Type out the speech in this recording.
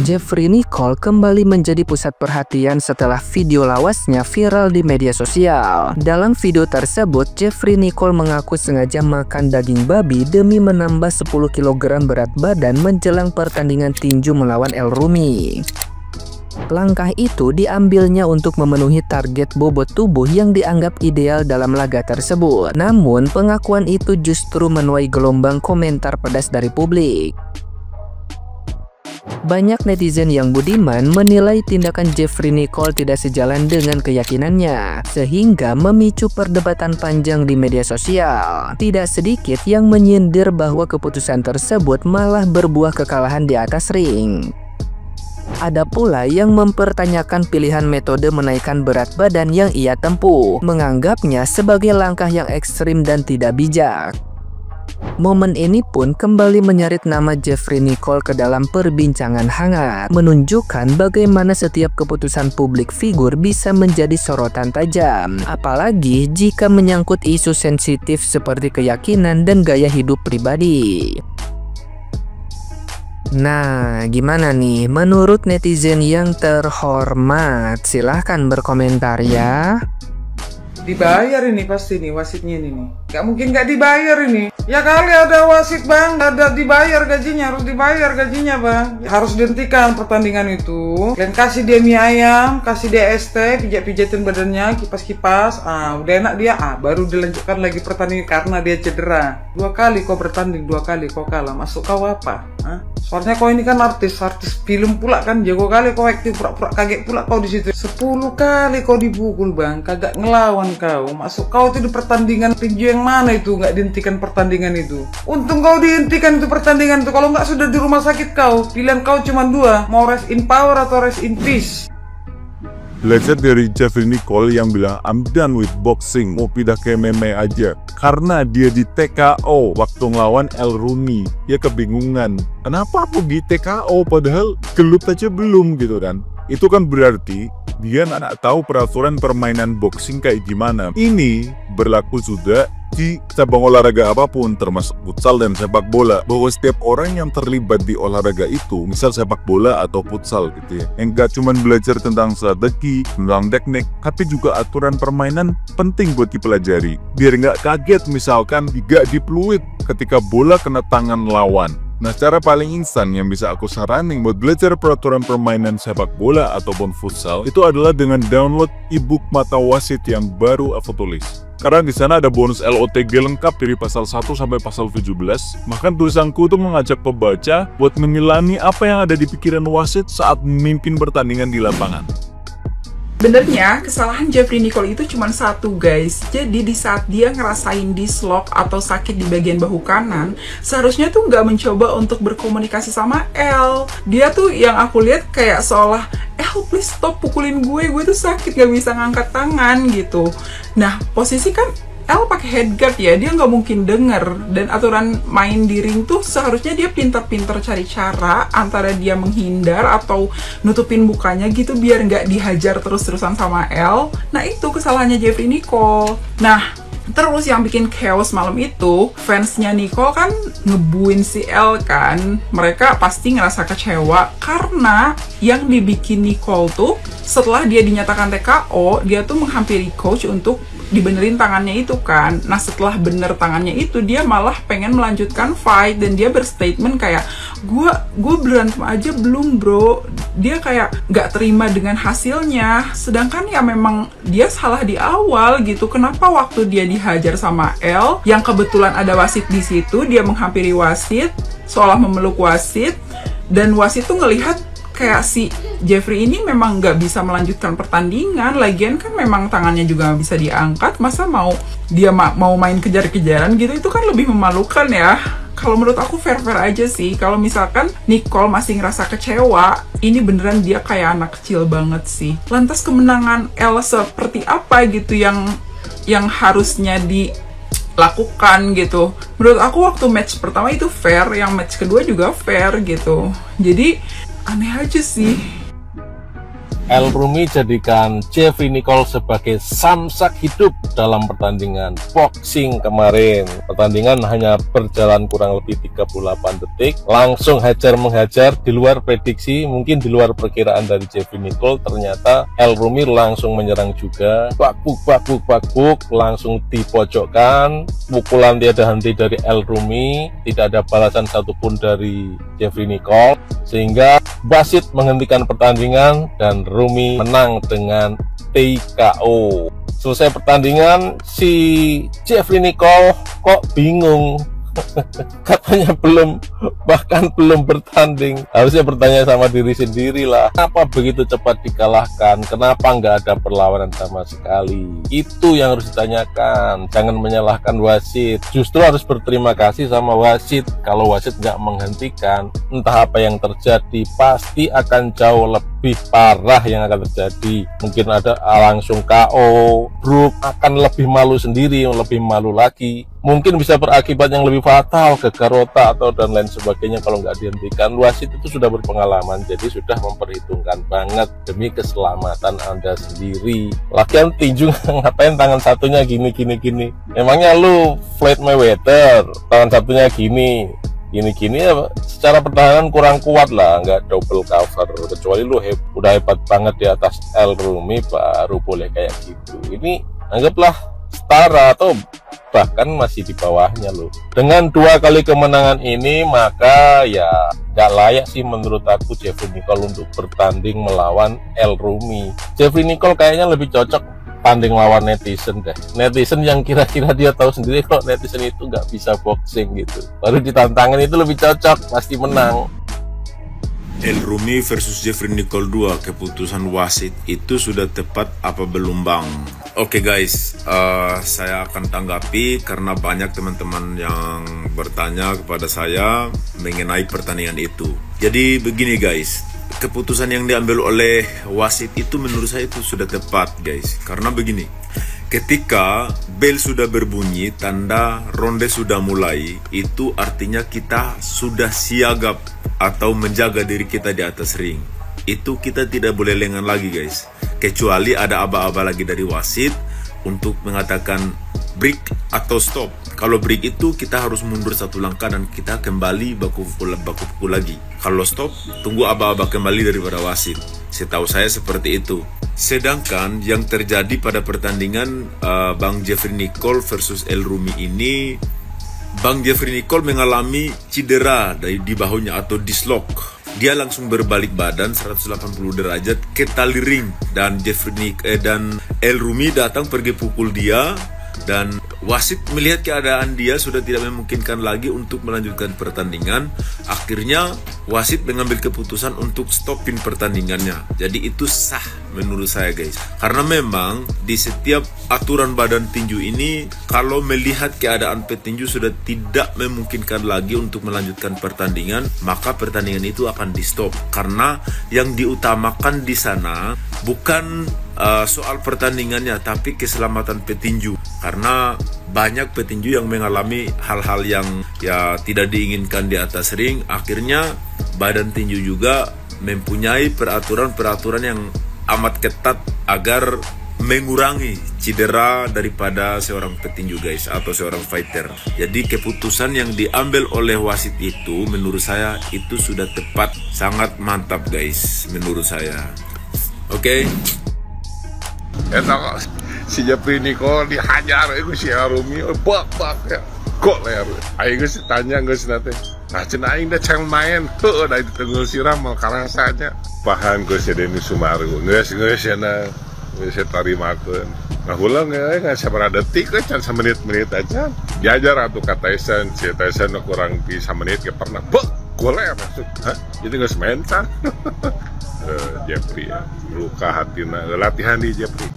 Jeffrey Nicole kembali menjadi pusat perhatian setelah video lawasnya viral di media sosial. Dalam video tersebut, Jeffrey Nicole mengaku sengaja makan daging babi demi menambah 10 kg berat badan menjelang pertandingan tinju melawan El Rumi. Langkah itu diambilnya untuk memenuhi target bobot tubuh yang dianggap ideal dalam laga tersebut. Namun, pengakuan itu justru menuai gelombang komentar pedas dari publik. Banyak netizen yang budiman menilai tindakan Jeffrey Nicole tidak sejalan dengan keyakinannya, sehingga memicu perdebatan panjang di media sosial. Tidak sedikit yang menyindir bahwa keputusan tersebut malah berbuah kekalahan di atas ring. Ada pula yang mempertanyakan pilihan metode menaikkan berat badan yang ia tempuh, menganggapnya sebagai langkah yang ekstrim dan tidak bijak. Momen ini pun kembali menyerit nama Jeffrey Nicole ke dalam perbincangan hangat, menunjukkan bagaimana setiap keputusan publik figur bisa menjadi sorotan tajam, apalagi jika menyangkut isu sensitif seperti keyakinan dan gaya hidup pribadi. Nah, gimana nih menurut netizen yang terhormat? Silahkan berkomentar ya. Dibayar ini pasti nih wasitnya ini nih. Gak mungkin gak dibayar ini. Ya kali ada wasit bang, ada dibayar gajinya, harus dibayar gajinya bang. Harus dihentikan pertandingan itu. Kalian kasih dia mie ayam, kasih dia es teh, pijat-pijatin badannya, kipas-kipas. Udah enak dia. Baru dilanjutkan lagi pertandingan karena dia cedera. 2 kali kau bertanding, 2 kali kau kalah. Masuk kau apa? Soalnya kau ini kan artis film pula kan, jago kali kau aktif, pura-pura kaget pula kau di situ. 10 kali kau dipukul bang, kagak ngelawan kau. Masuk kau itu di pertandingan tinju yang mana itu nggak dihentikan pertandingan itu. Untung kau dihentikan itu pertandingan itu, kalau nggak sudah di rumah sakit kau. Pilihan kau cuma 2, mau rest in power atau rest in peace. Belajar dari Jeffrey Nicole yang bilang I'm done with boxing, mau pindah ke MMA aja. Karena dia di TKO waktu ngelawan El Rumi. Ya kebingungan, kenapa aku di TKO padahal gelut aja belum gitu kan. Itu kan berarti dia nggak tahu peraturan permainan boxing kayak gimana. Ini berlaku juga di cabang olahraga apapun, termasuk futsal dan sepak bola, bahwa setiap orang yang terlibat di olahraga itu, misal sepak bola atau futsal gitu ya, enggak cuma belajar tentang strategi, tentang teknik, tapi juga aturan permainan penting buat dipelajari, biar nggak kaget misalkan tidak dipeluit ketika bola kena tangan lawan. Nah, cara paling instan yang bisa aku saranin buat belajar peraturan permainan sepak bola ataupun futsal itu adalah dengan download e-book Mata Wasit yang baru aku tulis. Karena di sana ada bonus LOTG lengkap dari pasal 1 sampai pasal 17. Bahkan tulisanku itu mengajak pembaca buat menilani apa yang ada di pikiran wasit saat memimpin pertandingan di lapangan. Sebenarnya kesalahan Jeffrey Nicole itu cuma satu guys. Jadi di saat dia ngerasain dislok atau sakit di bagian bahu kanan, seharusnya tuh nggak mencoba untuk berkomunikasi sama El. Dia tuh yang aku lihat kayak seolah please stop pukulin gue tuh sakit, gak bisa ngangkat tangan gitu. Nah posisi kan El pakai headguard ya, dia nggak mungkin denger. Dan aturan main di ring tuh seharusnya dia pintar-pintar cari cara antara dia menghindar atau nutupin mukanya gitu biar nggak dihajar terus-terusan sama El. Nah itu kesalahannya Jeffrey Nicole. Nah terus yang bikin chaos malam itu, fansnya Nicole kan ngebuin si El kan. Mereka pasti ngerasa kecewa karena yang dibikin Nicole tuh setelah dia dinyatakan TKO, dia tuh menghampiri coach untuk dibenerin tangannya itu kan. Nah setelah bener tangannya itu, dia malah pengen melanjutkan fight dan dia berstatement kayak gue berantem aja belum bro. Dia kayak gak terima dengan hasilnya, sedangkan ya memang dia salah di awal gitu. Kenapa waktu dia dihajar sama El yang kebetulan ada wasit di situ, dia menghampiri wasit seolah memeluk wasit, dan wasit tuh ngelihat kayak si Jeffrey ini memang nggak bisa melanjutkan pertandingan. Lagian kan memang tangannya juga nggak bisa diangkat, masa dia mau main kejar-kejaran gitu, itu kan lebih memalukan ya. Kalau menurut aku fair-fair aja sih. Kalau misalkan Nicole masih ngerasa kecewa, ini beneran dia kayak anak kecil banget sih. Lantas kemenangan El seperti apa gitu yang harusnya dilakukan gitu. Menurut aku waktu match pertama itu fair, yang match kedua juga fair gitu. Jadi aneh aja sih. El Rumi jadikan Jeffrey Nicole sebagai samsak hidup dalam pertandingan boxing kemarin. Pertandingan hanya berjalan kurang lebih 38 detik, langsung hajar-menghajar di luar prediksi, mungkin di luar perkiraan dari Jeffrey Nicole. Ternyata El Rumi langsung menyerang juga, bakbuk, langsung dipojokkan, pukulan tiada henti dari El Rumi, tidak ada balasan satupun dari Jeffrey Nicole, sehingga wasit menghentikan pertandingan dan Rumi menang dengan TKO. Selesai pertandingan, si Jeffrey Nicole kok bingung. Katanya bahkan belum bertanding. Harusnya bertanya sama diri sendiri lah, kenapa begitu cepat dikalahkan, kenapa nggak ada perlawanan sama sekali. Itu yang harus ditanyakan, jangan menyalahkan wasit. Justru harus berterima kasih sama wasit. Kalau wasit nggak menghentikan, entah apa yang terjadi, pasti akan jauh lebih parah yang akan terjadi. Mungkin ada langsung KO, Brook akan lebih malu sendiri, lebih malu lagi. Mungkin bisa berakibat yang lebih fatal ke Garota atau dan lain sebagainya kalau nggak dihentikan. Wasit itu sudah berpengalaman, jadi sudah memperhitungkan banget demi keselamatan Anda sendiri. Lagian tinju ngapain tangan satunya gini. Emangnya lu Floyd Mayweather tangan satunya gini ya, secara pertahanan kurang kuat lah, nggak double cover. Kecuali lu udah hebat banget di atas El Rumi, baru boleh kayak gitu. Ini anggaplah setara atau bahkan masih di bawahnya loh. Dengan 2 kali kemenangan ini, maka ya gak layak sih menurut aku Jeffrey Nicole untuk bertanding melawan El Rumi. Jeffrey Nicole kayaknya lebih cocok tanding lawan netizen deh. Netizen yang kira-kira dia tahu sendiri kalau netizen itu nggak bisa boxing gitu. Baru ditantangin itu lebih cocok, pasti menang. El Rumi versus Jeffrey Nicole 2, keputusan wasit itu sudah tepat apa belum bang? Oke guys, saya akan tanggapi karena banyak teman-teman yang bertanya kepada saya mengenai pertandingan itu. Jadi begini guys, keputusan yang diambil oleh wasit itu menurut saya itu sudah tepat guys. Karena begini, ketika bel sudah berbunyi, tanda ronde sudah mulai, itu artinya kita sudah siaga atau menjaga diri kita di atas ring. Itu kita tidak boleh lengah lagi guys, kecuali ada aba-aba lagi dari wasit untuk mengatakan break atau stop. Kalau break itu kita harus mundur 1 langkah dan kita kembali baku pukul lagi. Kalau stop, tunggu aba-aba kembali daripada wasit. Setahu saya seperti itu. Sedangkan yang terjadi pada pertandingan Bang Jeffrey Nicole versus El Rumi ini, Bang Jeffrey Nicole mengalami cedera di bahunya atau dislok. Dia langsung berbalik badan 180 derajat ke tali ring, dan dan El Rumi datang pergi pukul dia, dan wasit melihat keadaan dia sudah tidak memungkinkan lagi untuk melanjutkan pertandingan. Akhirnya wasit mengambil keputusan untuk stopin pertandingannya. Jadi itu sah menurut saya guys, karena memang di setiap aturan badan tinju ini, kalau melihat keadaan petinju sudah tidak memungkinkan lagi untuk melanjutkan pertandingan, maka pertandingan itu akan di stop. Karena yang diutamakan di sana bukan soal pertandingannya, tapi keselamatan petinju. Karena banyak petinju yang mengalami hal-hal yang ya tidak diinginkan di atas ring. Akhirnya badan tinju juga mempunyai peraturan-peraturan yang amat ketat agar mengurangi cedera daripada seorang petinju guys, atau seorang fighter. Jadi keputusan yang diambil oleh wasit itu menurut saya itu sudah tepat, sangat mantap guys menurut saya. Oke. Enak si Jeffrey Nicole dihajar itu si El Rumi, bak ya. Kok ler. Aing geus tanya geus nanti. Nah cenah aing da cang main, heuh da ditenggel siram mal karasanya. Pahan geus Denny Sumaru. Geus cenah geus tarimakeun. Nah ulang ya nggak sabaraha detik can samenit-menit aja. Diajar atuh ka Tyson, si Tyson kurang di samenit ge pernah. Bek, golek masuk. Hah? Jadi geus main kan. Jeffrey ya. Luka hatina, latihan di Jeffrey.